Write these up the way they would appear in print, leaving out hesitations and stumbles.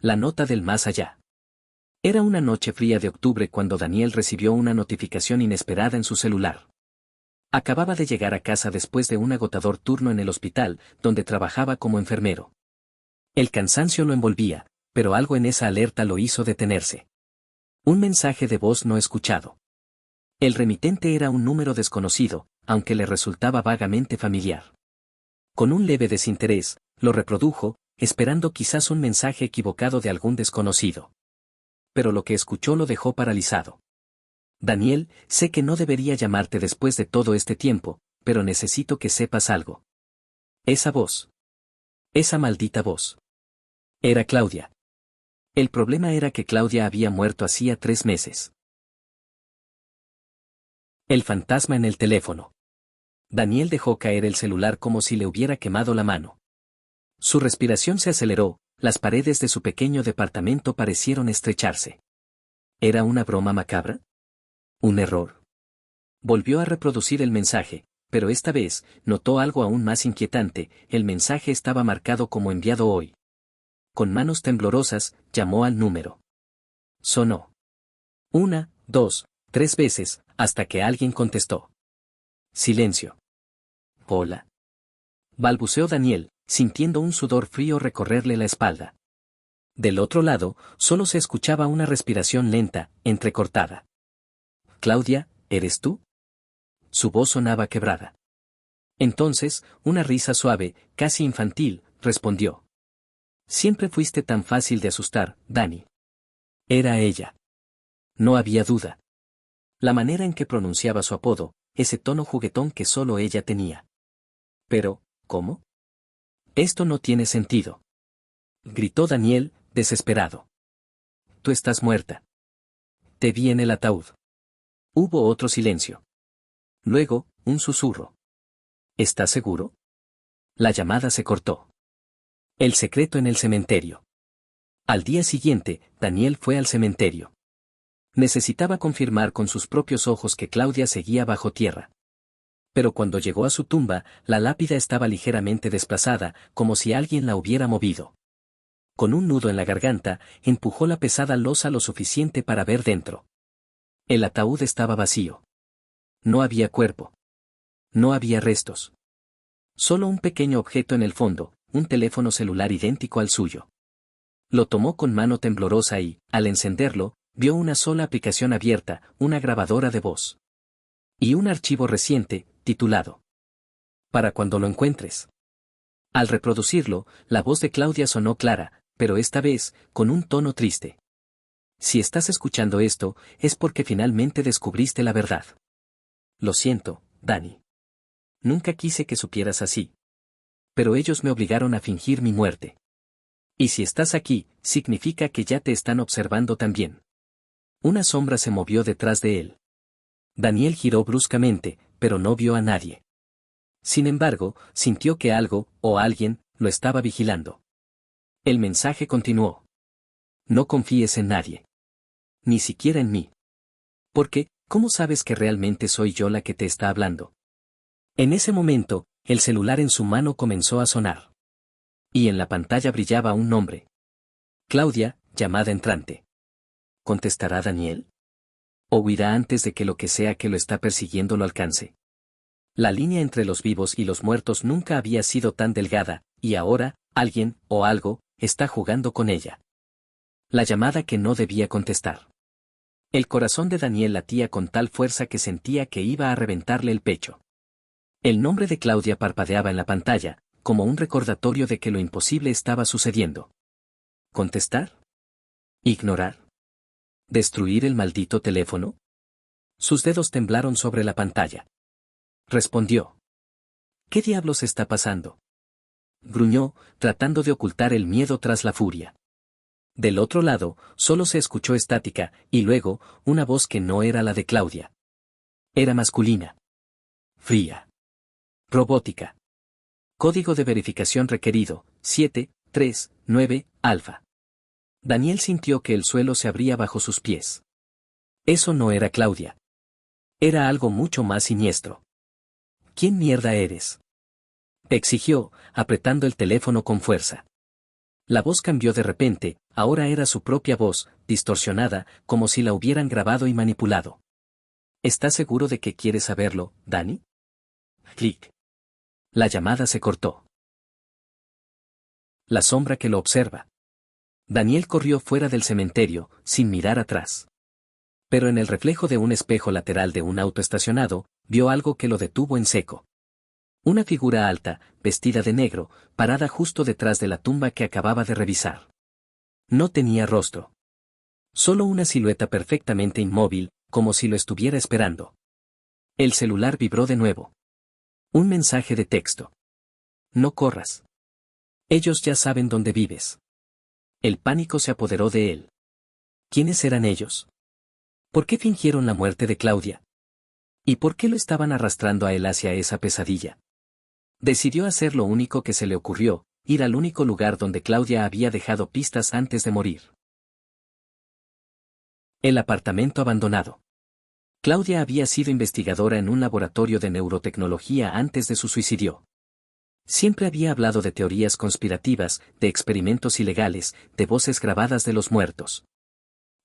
La nota del más allá. Era una noche fría de octubre cuando Daniel recibió una notificación inesperada en su celular. Acababa de llegar a casa después de un agotador turno en el hospital, donde trabajaba como enfermero. El cansancio lo envolvía, pero algo en esa alerta lo hizo detenerse. Un mensaje de voz no escuchado. El remitente era un número desconocido, aunque le resultaba vagamente familiar. Con un leve desinterés, lo reprodujo, esperando quizás un mensaje equivocado de algún desconocido. Pero lo que escuchó lo dejó paralizado. Daniel, sé que no debería llamarte después de todo este tiempo, pero necesito que sepas algo. Esa voz. Esa maldita voz. Era Claudia. El problema era que Claudia había muerto hacía 3 meses. El fantasma en el teléfono. Daniel dejó caer el celular como si le hubiera quemado la mano. Su respiración se aceleró, las paredes de su pequeño departamento parecieron estrecharse. ¿Era una broma macabra? ¿Un error? Volvió a reproducir el mensaje, pero esta vez, notó algo aún más inquietante, el mensaje estaba marcado como enviado hoy. Con manos temblorosas, llamó al número. Sonó. 1, 2, 3 veces, hasta que alguien contestó. Silencio. Hola. Balbuceó Daniel, sintiendo un sudor frío recorrerle la espalda. Del otro lado, solo se escuchaba una respiración lenta, entrecortada. Claudia, ¿eres tú? Su voz sonaba quebrada. Entonces, una risa suave, casi infantil, respondió. Siempre fuiste tan fácil de asustar, Dani. Era ella. No había duda. La manera en que pronunciaba su apodo, ese tono juguetón que solo ella tenía. Pero, ¿cómo? Esto no tiene sentido. Gritó Daniel, desesperado. Tú estás muerta. Te vi en el ataúd. Hubo otro silencio. Luego, un susurro. ¿Estás seguro? La llamada se cortó. El secreto en el cementerio. Al día siguiente, Daniel fue al cementerio. Necesitaba confirmar con sus propios ojos que Claudia seguía bajo tierra. Pero cuando llegó a su tumba, la lápida estaba ligeramente desplazada, como si alguien la hubiera movido. Con un nudo en la garganta, empujó la pesada losa lo suficiente para ver dentro. El ataúd estaba vacío. No había cuerpo. No había restos. Solo un pequeño objeto en el fondo, un teléfono celular idéntico al suyo. Lo tomó con mano temblorosa y, al encenderlo, vio una sola aplicación abierta, una grabadora de voz. Y un archivo reciente, titulado. Para cuando lo encuentres. Al reproducirlo, la voz de Claudia sonó clara, pero esta vez, con un tono triste. Si estás escuchando esto, es porque finalmente descubriste la verdad. Lo siento, Dani. Nunca quise que supieras así. Pero ellos me obligaron a fingir mi muerte. Y si estás aquí, significa que ya te están observando también. Una sombra se movió detrás de él. Daniel giró bruscamente, pero no vio a nadie. Sin embargo, sintió que algo, o alguien, lo estaba vigilando. El mensaje continuó. No confíes en nadie. Ni siquiera en mí. Porque, ¿cómo sabes que realmente soy yo la que te está hablando? En ese momento, el celular en su mano comenzó a sonar. Y en la pantalla brillaba un nombre. Claudia, llamada entrante. ¿Contestará Daniel? ¿O huirá antes de que lo que sea que lo está persiguiendo lo alcance? La línea entre los vivos y los muertos nunca había sido tan delgada, y ahora, alguien, o algo, está jugando con ella. La llamada que no debía contestar. El corazón de Daniel latía con tal fuerza que sentía que iba a reventarle el pecho. El nombre de Claudia parpadeaba en la pantalla, como un recordatorio de que lo imposible estaba sucediendo. ¿Contestar? ¿Ignorar? ¿Destruir el maldito teléfono? Sus dedos temblaron sobre la pantalla. Respondió. ¿Qué diablos está pasando? Gruñó, tratando de ocultar el miedo tras la furia. Del otro lado, solo se escuchó estática, y luego, una voz que no era la de Claudia. Era masculina. Fría. Robótica. Código de verificación requerido, 739, alfa. Daniel sintió que el suelo se abría bajo sus pies. Eso no era Claudia. Era algo mucho más siniestro. ¿Quién mierda eres? Exigió, apretando el teléfono con fuerza. La voz cambió de repente, ahora era su propia voz, distorsionada, como si la hubieran grabado y manipulado. ¿Estás seguro de que quieres saberlo, Danny? Clic. La llamada se cortó. La sombra que lo observa. Daniel corrió fuera del cementerio, sin mirar atrás. Pero en el reflejo de un espejo lateral de un auto estacionado, vio algo que lo detuvo en seco. Una figura alta, vestida de negro, parada justo detrás de la tumba que acababa de revisar. No tenía rostro. Solo una silueta perfectamente inmóvil, como si lo estuviera esperando. El celular vibró de nuevo. Un mensaje de texto. No corras. Ellos ya saben dónde vives. El pánico se apoderó de él. ¿Quiénes eran ellos? ¿Por qué fingieron la muerte de Claudia? ¿Y por qué lo estaban arrastrando a él hacia esa pesadilla? Decidió hacer lo único que se le ocurrió, ir al único lugar donde Claudia había dejado pistas antes de morir. El apartamento abandonado. Claudia había sido investigadora en un laboratorio de neurotecnología antes de su suicidio. Siempre había hablado de teorías conspirativas, de experimentos ilegales, de voces grabadas de los muertos.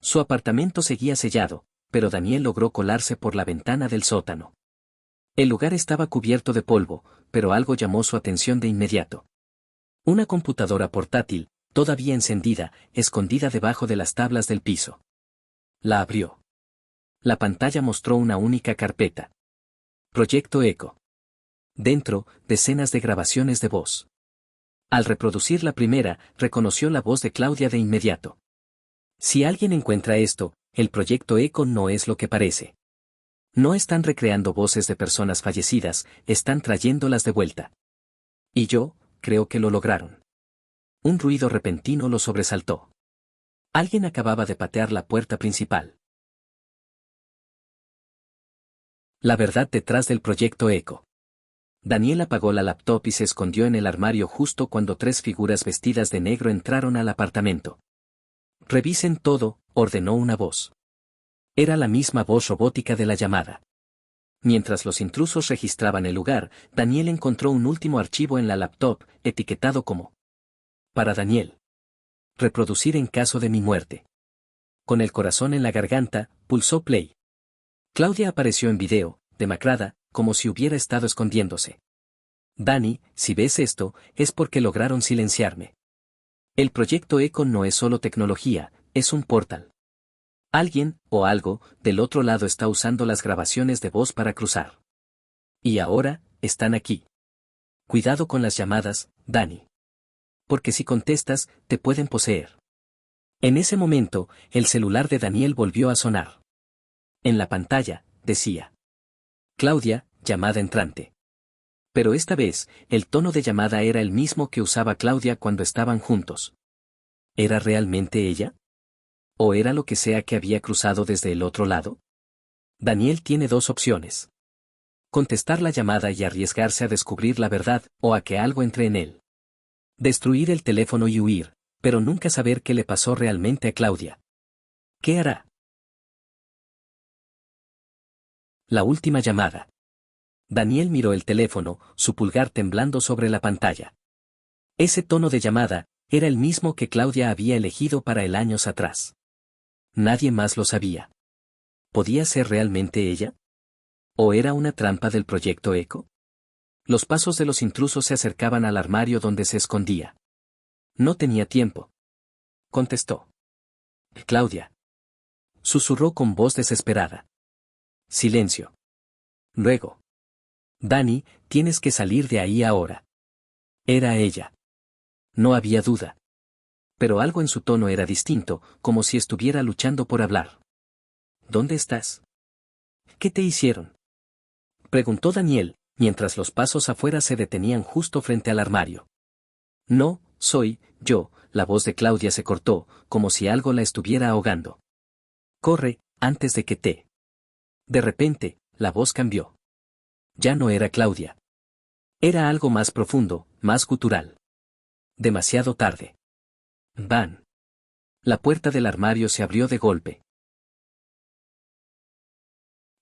Su apartamento seguía sellado, pero Daniel logró colarse por la ventana del sótano. El lugar estaba cubierto de polvo, pero algo llamó su atención de inmediato. Una computadora portátil, todavía encendida, escondida debajo de las tablas del piso. La abrió. La pantalla mostró una única carpeta. Proyecto Eco. Dentro, decenas de grabaciones de voz. Al reproducir la primera, reconoció la voz de Claudia de inmediato. Si alguien encuentra esto, el Proyecto Eco no es lo que parece. No están recreando voces de personas fallecidas, están trayéndolas de vuelta. Y yo, creo que lo lograron. Un ruido repentino lo sobresaltó. Alguien acababa de patear la puerta principal. La verdad detrás del Proyecto Eco. Daniel apagó la laptop y se escondió en el armario justo cuando tres figuras vestidas de negro entraron al apartamento. Revisen todo, ordenó una voz. Era la misma voz robótica de la llamada. Mientras los intrusos registraban el lugar, Daniel encontró un último archivo en la laptop, etiquetado como para Daniel. Reproducir en caso de mi muerte. Con el corazón en la garganta, pulsó play. Claudia apareció en video, demacrada, como si hubiera estado escondiéndose. Danny, si ves esto, es porque lograron silenciarme. El Proyecto Eco no es solo tecnología, es un portal. Alguien, o algo, del otro lado está usando las grabaciones de voz para cruzar. Y ahora, están aquí. Cuidado con las llamadas, Danny. Porque si contestas, te pueden poseer. En ese momento, el celular de Daniel volvió a sonar. En la pantalla, decía. Claudia, llamada entrante. Pero esta vez, el tono de llamada era el mismo que usaba Claudia cuando estaban juntos. ¿Era realmente ella? ¿O era lo que sea que había cruzado desde el otro lado? Daniel tiene dos opciones. Contestar la llamada y arriesgarse a descubrir la verdad, o a que algo entre en él. Destruir el teléfono y huir, pero nunca saber qué le pasó realmente a Claudia. ¿Qué hará? La última llamada. Daniel miró el teléfono, su pulgar temblando sobre la pantalla. Ese tono de llamada, era el mismo que Claudia había elegido para el años atrás. Nadie más lo sabía. ¿Podía ser realmente ella? ¿O era una trampa del Proyecto Eco? Los pasos de los intrusos se acercaban al armario donde se escondía. No tenía tiempo. Contestó. Claudia. Susurró con voz desesperada. Silencio. Luego. Danny, tienes que salir de ahí ahora. Era ella. No había duda. Pero algo en su tono era distinto, como si estuviera luchando por hablar. ¿Dónde estás? ¿Qué te hicieron? Preguntó Daniel, mientras los pasos afuera se detenían justo frente al armario. No, soy yo, la voz de Claudia se cortó, como si algo la estuviera ahogando. Corre, antes de que te... De repente, la voz cambió. Ya no era Claudia. Era algo más profundo, más gutural. Demasiado tarde. Van. La puerta del armario se abrió de golpe.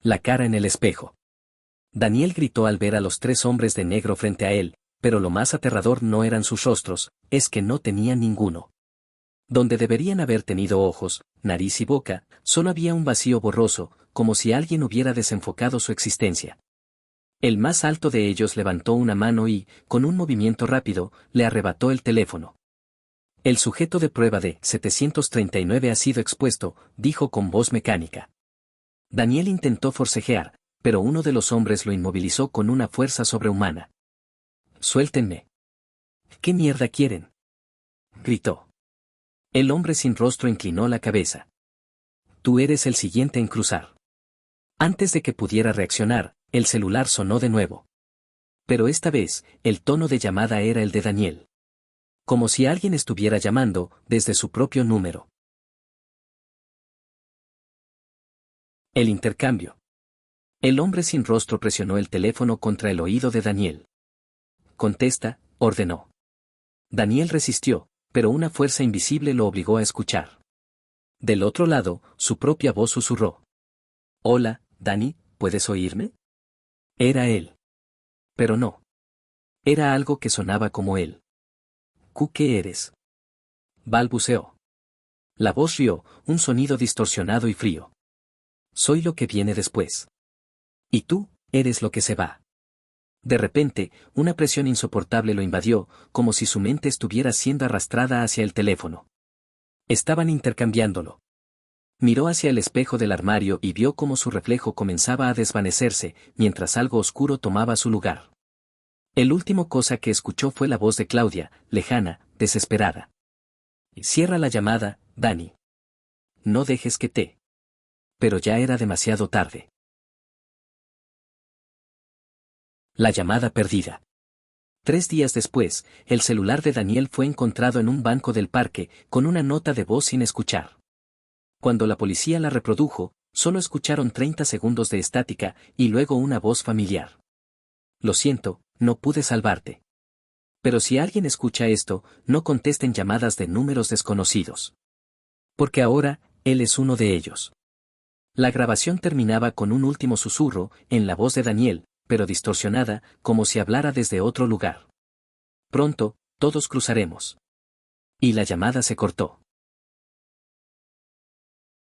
La cara en el espejo. Daniel gritó al ver a los tres hombres de negro frente a él, Pero lo más aterrador no eran sus rostros, es que no tenían ninguno. Donde deberían haber tenido ojos, nariz y boca, solo había un vacío borroso, como si alguien hubiera desenfocado su existencia. El más alto de ellos levantó una mano y, con un movimiento rápido, le arrebató el teléfono. El sujeto de prueba de 739 ha sido expuesto, dijo con voz mecánica. Daniel intentó forcejear, pero uno de los hombres lo inmovilizó con una fuerza sobrehumana. «Suéltenme». «¿Qué mierda quieren?», gritó. El hombre sin rostro inclinó la cabeza. «Tú eres el siguiente en cruzar». Antes de que pudiera reaccionar, el celular sonó de nuevo. Pero esta vez, el tono de llamada era el de Daniel. Como si alguien estuviera llamando, desde su propio número. El intercambio. El hombre sin rostro presionó el teléfono contra el oído de Daniel. «Contesta», ordenó. Daniel resistió, pero una fuerza invisible lo obligó a escuchar. Del otro lado, su propia voz susurró. «Hola, Dani, ¿puedes oírme?». Era él. Pero no. Era algo que sonaba como él. «¿Qué eres?», balbuceó. La voz rió, un sonido distorsionado y frío. «Soy lo que viene después. Y tú, eres lo que se va». De repente, una presión insoportable lo invadió, como si su mente estuviera siendo arrastrada hacia el teléfono. Estaban intercambiándolo. Miró hacia el espejo del armario y vio cómo su reflejo comenzaba a desvanecerse, mientras algo oscuro tomaba su lugar. El último cosa que escuchó fue la voz de Claudia, lejana, desesperada. «Cierra la llamada, Dani. No dejes que te». Pero ya era demasiado tarde. La llamada perdida. 3 días después, el celular de Daniel fue encontrado en un banco del parque, con una nota de voz sin escuchar. Cuando la policía la reprodujo, solo escucharon 30 segundos de estática, y luego una voz familiar. «Lo siento, no pude salvarte. Pero si alguien escucha esto, no contesten llamadas de números desconocidos. Porque ahora, él es uno de ellos». La grabación terminaba con un último susurro, en la voz de Daniel, pero distorsionada, como si hablara desde otro lugar. «Pronto, todos cruzaremos». Y la llamada se cortó.